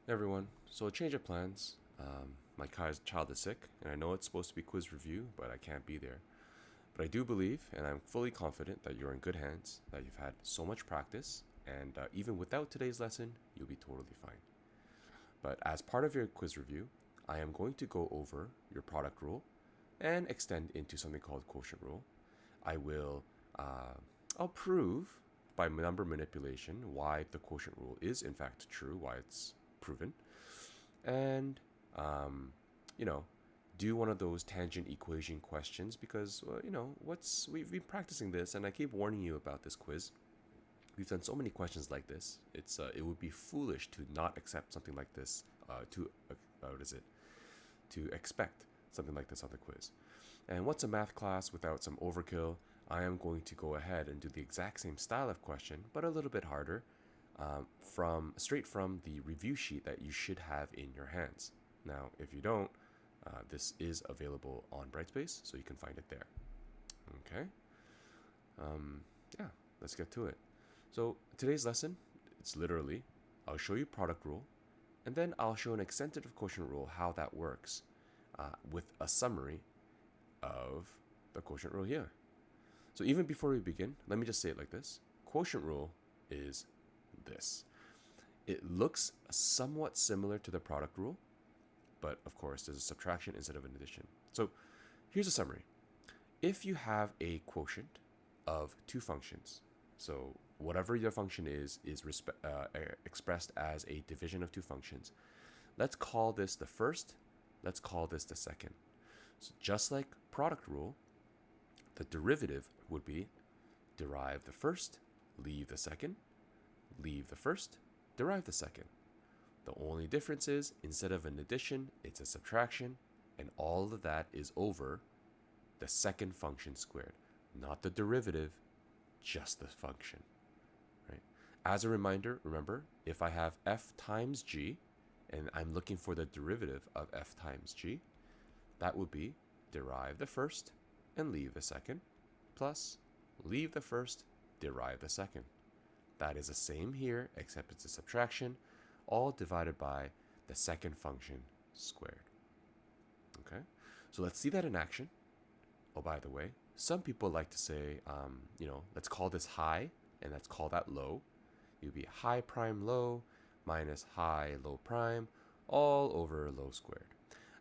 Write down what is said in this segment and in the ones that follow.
Hey everyone, so a change of plans. My child is sick, and I know it's supposed to be quiz review, but I can't be there. But I do believe, and I'm fully confident, that you're in good hands, that you've had so much practice, and even without today's lesson, you'll be totally fine. But as part of your quiz review, I am going to go over your product rule and extend into something called quotient rule. I will, uh, I'll prove by number manipulation why the quotient rule is in fact true, why it's proven, and you know, do one of those tangent equation questions because what's we've been practicing this, and I keep warning you about this quiz. We've done so many questions like this. It would be foolish to not accept something like this. What is it? To expect something like this on the quiz. And what's a math class without some overkill? I am going to go ahead and do the exact same style of question, but a little bit harder, from straight from the review sheet that you should have in your hands. Now, if you don't, this is available on Brightspace, so you can find it there. Okay. Yeah, let's get to it. So today's lesson, it's literally, I'll show you product rule, and then I'll show an extended quotient rule, how that works, with a summary of the quotient rule here. So even before we begin, let me just say it like this. Quotient rule is this. It looks somewhat similar to the product rule, but of course there's a subtraction instead of an addition. So here's a summary. If you have a quotient of two functions, so whatever your function is expressed as a division of two functions. Let's call this the first, let's call this the second. So just like product rule, the derivative would be derive the first, leave the second, leave the first, derive the second. The only difference is, instead of an addition, it's a subtraction, and all of that is over the second function squared, not the derivative, just the function. Right? As a reminder, remember, if I have f times g, and I'm looking for the derivative of f times g, that would be derive the first and leave the second, plus leave the first, derive the second. That is the same here, except it's a subtraction, all divided by the second function squared. Okay, so let's see that in action. Oh, by the way, some people like to say, let's call this high, and let's call that low. It would be high prime low minus high low prime all over low squared.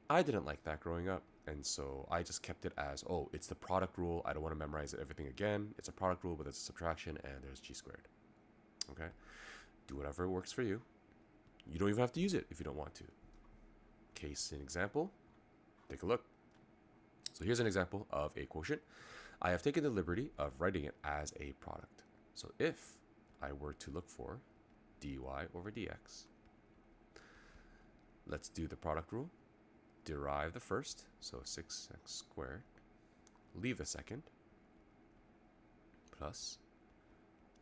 I didn't like that growing up, and so I just kept it as, oh, it's the product rule. I don't want to memorize everything again. It's a product rule, but it's a subtraction, and there's g squared. Okay? Do whatever works for you. You don't even have to use it if you don't want to. Case in example, take a look. So here's an example of a quotient. I have taken the liberty of writing it as a product. So if I were to look for dy over dx, let's do the product rule. Derive the first, so 6x squared, leave the second, plus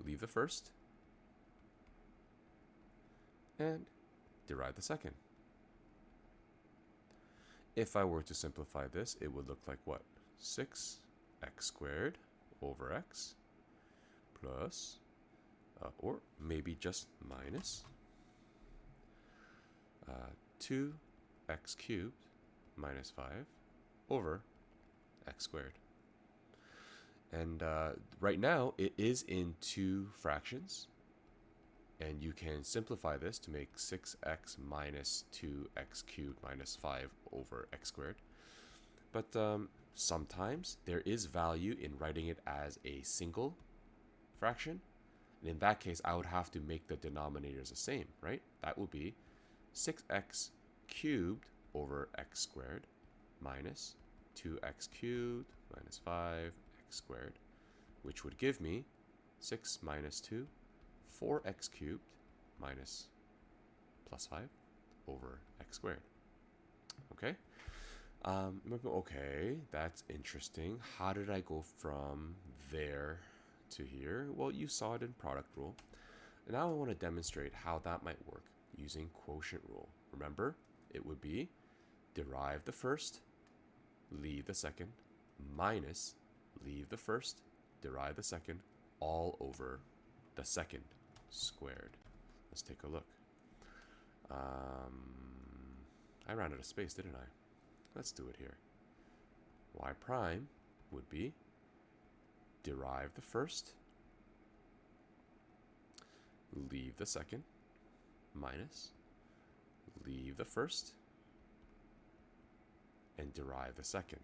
leave the first, and derive the second. If I were to simplify this, it would look like what? 6x squared over x plus, or maybe just minus 2x cubed minus 5 over x squared. And right now, it is in two fractions. And you can simplify this to make 6x minus 2x cubed minus 5 over x squared. But sometimes there is value in writing it as a single fraction. And in that case, I would have to make the denominators the same, right? That would be 6x cubed over x squared minus 2x cubed minus 5x squared, which would give me 6 minus 2, 4x cubed minus plus 5 over x squared. Okay? Okay, that's interesting. How did I go from there to here? Well, you saw it in product rule. And now I want to demonstrate how that might work using quotient rule. Remember, it would be derive the first, leave the second, minus leave the first, derive the second, all over the second squared. Let's take a look. I ran out of space, didn't I? Let's do it here. Y prime would be derive the first, leave the second, minus, leave the first, and derive the second.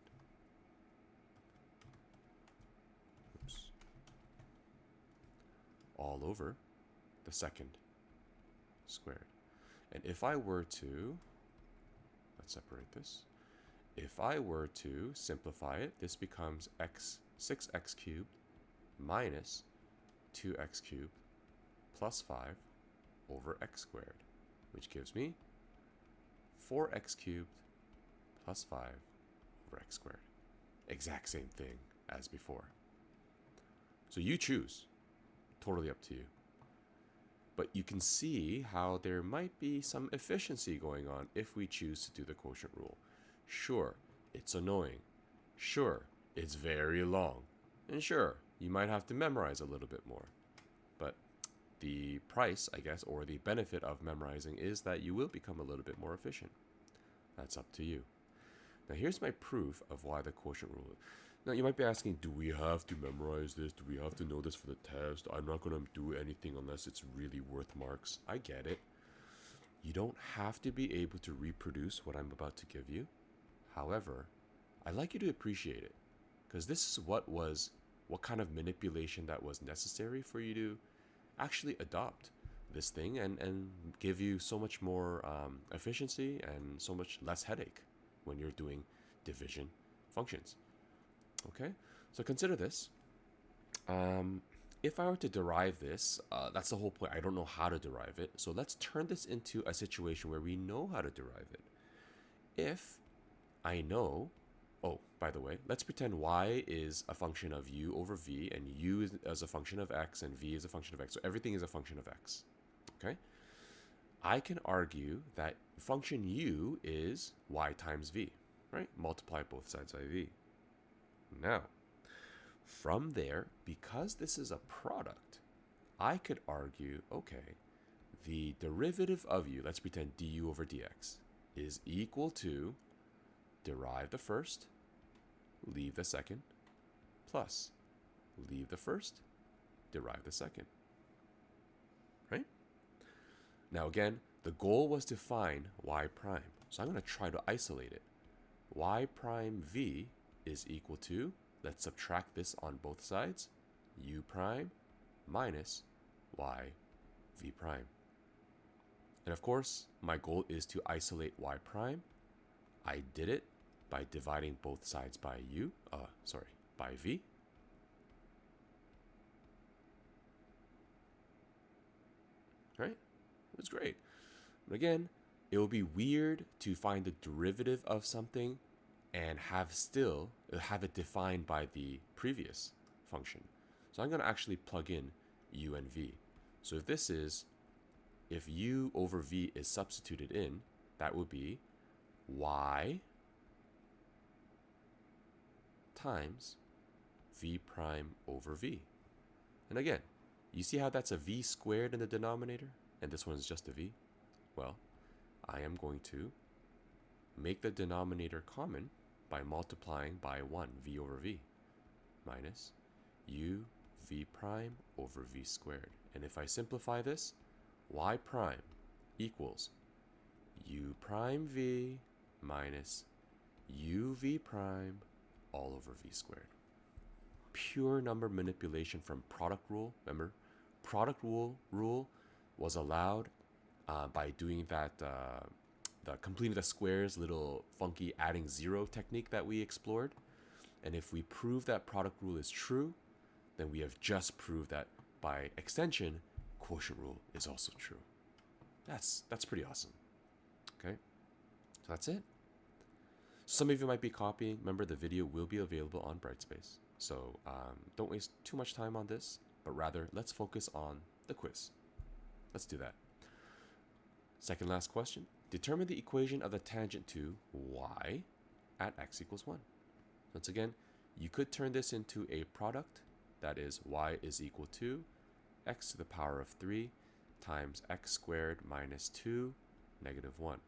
Oops. All over the second squared. And if I were to, let's separate this. If I were to simplify it, this becomes 6x cubed minus 2x cubed plus 5 over x squared, which gives me 4x cubed plus 5 over x squared. Exact same thing as before. So you choose. Totally up to you. But you can see how there might be some efficiency going on if we choose to do the quotient rule. Sure, it's annoying. Sure, it's very long. And sure, you might have to memorize a little bit more. But the price, I guess, or the benefit of memorizing is that you will become a little bit more efficient. That's up to you. Now here's my proof of why the quotient rule. Now you might be asking, do we have to memorize this? Do we have to know this for the test? I'm not going to do anything unless it's really worth marks. I get it. You don't have to be able to reproduce what I'm about to give you. However, I'd like you to appreciate it, because this is what kind of manipulation that was necessary for you to actually adopt this thing and give you so much more efficiency and so much less headache when you're doing division functions. Okay, so consider this. If I were to derive this, that's the whole point. I don't know how to derive it. So let's turn this into a situation where we know how to derive it. If I know, oh, by the way, let's pretend y is a function of u over v, and u is a function of x, and v is a function of x. So everything is a function of x. Okay? I can argue that function u is y times v, right? Multiply both sides by v. Now, from there, because this is a product, I could argue, okay, the derivative of u, let's pretend du over dx, is equal to derive the first, leave the second, plus leave the first, derive the second. Right? Now again, the goal was to find y prime. So I'm going to try to isolate it. Y prime v is equal to, let's subtract this on both sides, u prime minus y v prime. And of course, my goal is to isolate y prime. I did it by dividing both sides by by v. Right? It was great. But again, it will be weird to find the derivative of something and have it defined by the previous function. So I'm going to actually plug in u and v. So if u over v is substituted in, that would be y times v prime over v. And again, you see how that's a v squared in the denominator, and this one is just a v? Well, I am going to make the denominator common by multiplying by 1, v over v, minus u v prime over v squared. And if I simplify this, y prime equals u prime v minus u v prime all over v squared. Pure number manipulation from product rule. Remember, product rule was allowed by doing that the completing the squares little funky adding zero technique that we explored. And if we prove that product rule is true, then we have just proved that by extension, quotient rule is also true. That's pretty awesome. Okay, so that's it. Some of you might be copying. Remember, the video will be available on Brightspace. So don't waste too much time on this, but rather let's focus on the quiz. Let's do that. Second last question. Determine the equation of the tangent to y at x equals 1. Once again, you could turn this into a product. That is, y is equal to x to the power of 3 times x squared minus 2 negative 1.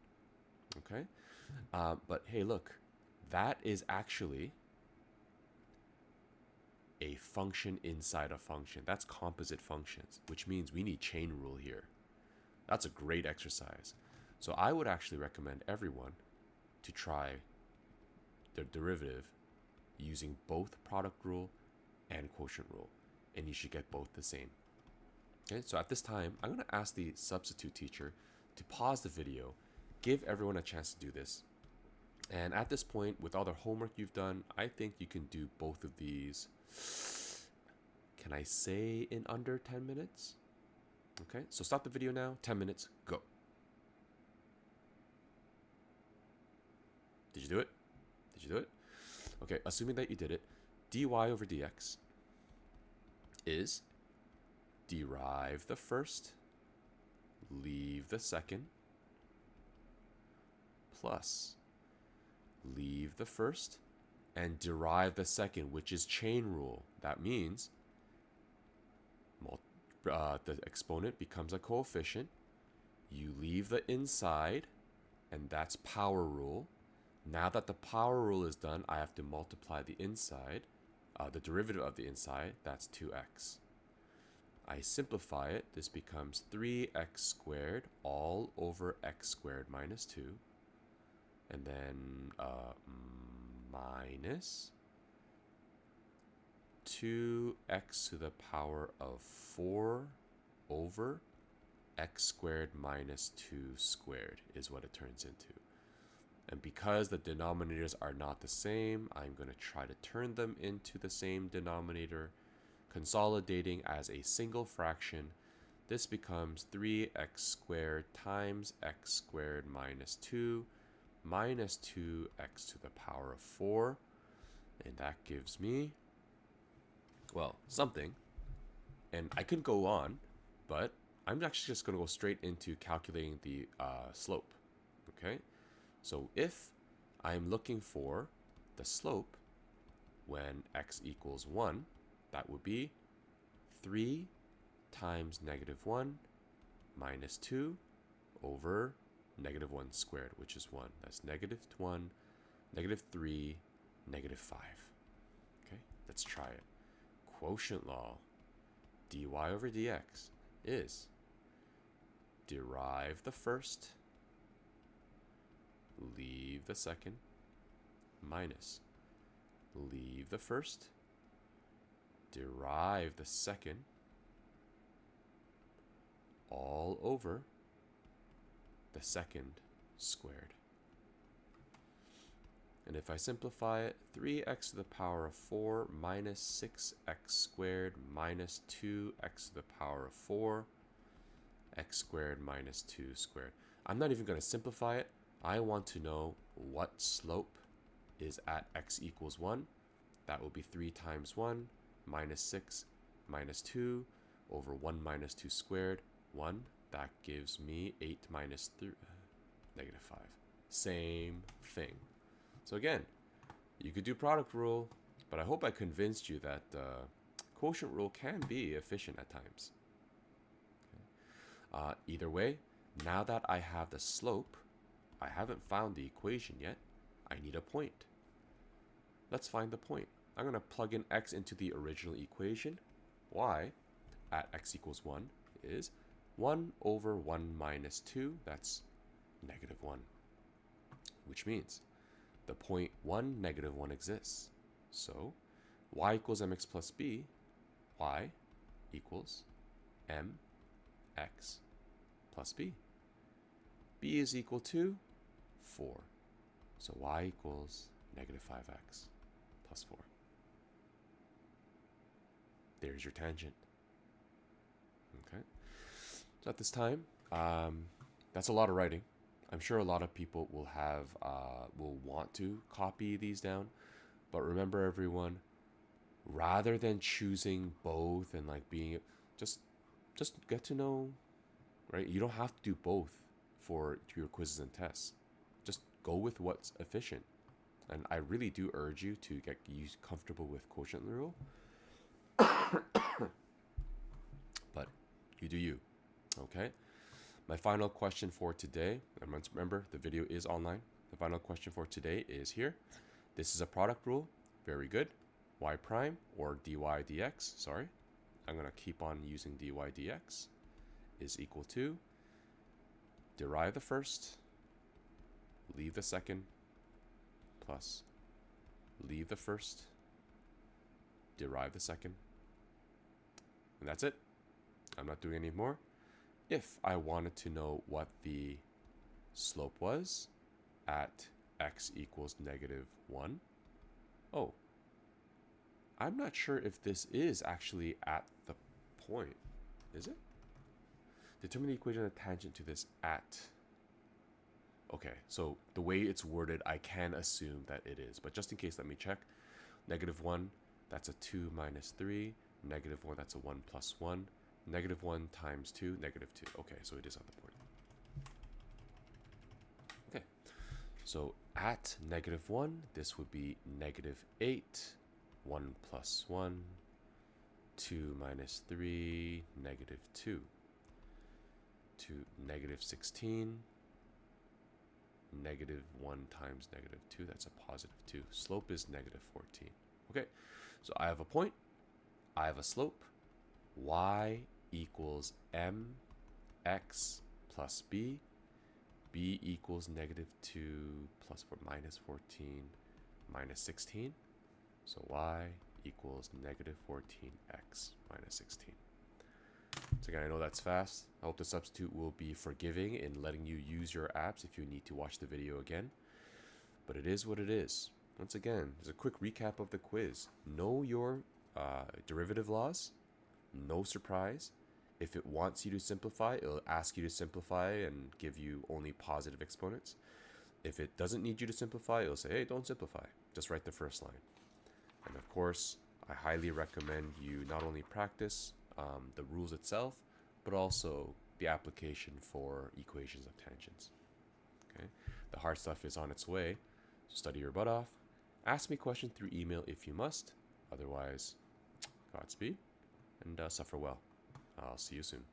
Okay? But hey, look, that is actually a function inside a function. That's composite functions, which means we need chain rule here. That's a great exercise. So I would actually recommend everyone to try the derivative using both product rule and quotient rule, and you should get both the same. Okay, so at this time, I'm going to ask the substitute teacher to pause the video, give everyone a chance to do this. And at this point, with all the homework you've done, I think you can do both of these, can I say in under 10 minutes? Okay, so stop the video now, 10 minutes, go. Did you do it? Did you do it? Okay, assuming that you did it, dy over dx is derive the first, leave the second, plus leave the first and derive the second, which is chain rule. That means the exponent becomes a coefficient. You leave the inside, and that's power rule. Now that the power rule is done, I have to multiply the inside, the derivative of the inside, that's 2x. I simplify it, this becomes 3x squared all over x squared minus 2. And then minus 2x to the power of 4 over x squared minus 2 squared is what it turns into. And because the denominators are not the same, I'm going to try to turn them into the same denominator, consolidating as a single fraction. This becomes 3x squared times x squared minus 2 minus 2x to the power of 4. And that gives me, well, something. And I could go on, but I'm actually just going to go straight into calculating the slope. Okay? So if I'm looking for the slope when x equals 1, that would be 3 times negative 1 minus 2 over negative 1 squared, which is 1. That's negative 1, negative 3, negative 5. Okay, let's try it. Quotient law, dy over dx is derive the first, leave the second, minus leave the first, derive the second, all over the second squared. And if I simplify it, 3x to the power of 4 minus 6x squared minus 2x to the power of 4, x squared minus 2 squared. I'm not even going to simplify it. I want to know what slope is at x equals 1. That will be 3 times 1 minus 6 minus 2 over 1 minus 2 squared, 1. That gives me 8 minus 3, negative 5. Same thing. So again, you could do product rule, but I hope I convinced you that quotient rule can be efficient at times. Okay. Either way, now that I have the slope, I haven't found the equation yet. I need a point. Let's find the point. I'm going to plug in x into the original equation. Y at x equals 1 is 1 over 1 minus 2. That's negative 1, which means the point 1, negative 1 exists. So y equals mx plus b, y equals mx plus b. B is equal to 4. So y equals negative 5x plus 4. There's your tangent. Okay. So at this time, that's a lot of writing. I'm sure a lot of people will want to copy these down, but remember, everyone, rather than choosing both and like being, just get to know, right? You don't have to do both for your quizzes and tests. Just go with what's efficient. And I really do urge you to get comfortable with quotient rule. But you do you, okay? My final question for today, and remember the video is online. The final question for today is here. This is a product rule. Very good. Y prime or dy dx, sorry. I'm going to keep on using dy dx is equal to derive the first, leave the second, plus leave the first, derive the second. And that's it. I'm not doing any more. If I wanted to know what the slope was at x equals -1, oh, I'm not sure if this is actually at the point. Is it? Determine the equation of tangent to this at. Okay, so the way it's worded, I can assume that it is. But just in case, let me check. -1, that's a 2 minus 3. -1, that's a 1 plus 1. -1 times 2, -2. Okay, so it is at the point. Okay, so at -1, this would be -8, 1 plus 1, 2 minus 3, -2, to -16, -1 times -2, that's a +2. Slope is -14. Okay, so I have a point, I have a slope, y equals mx plus b, b equals -2 plus 4 minus 14 minus 16. So y equals -14x minus 16. So again, I know that's fast. I hope the substitute will be forgiving in letting you use your apps if you need to watch the video again. But it is what it is. Once again, there's a quick recap of the quiz. Know your derivative laws. No surprise. If it wants you to simplify, it'll ask you to simplify and give you only positive exponents. If it doesn't need you to simplify, it'll say, hey, don't simplify. Just write the first line. And of course, I highly recommend you not only practice the rules itself, but also the application for equations of tangents. Okay, the hard stuff is on its way, so study your butt off. Ask me questions through email if you must. Otherwise, Godspeed and suffer well. I'll see you soon.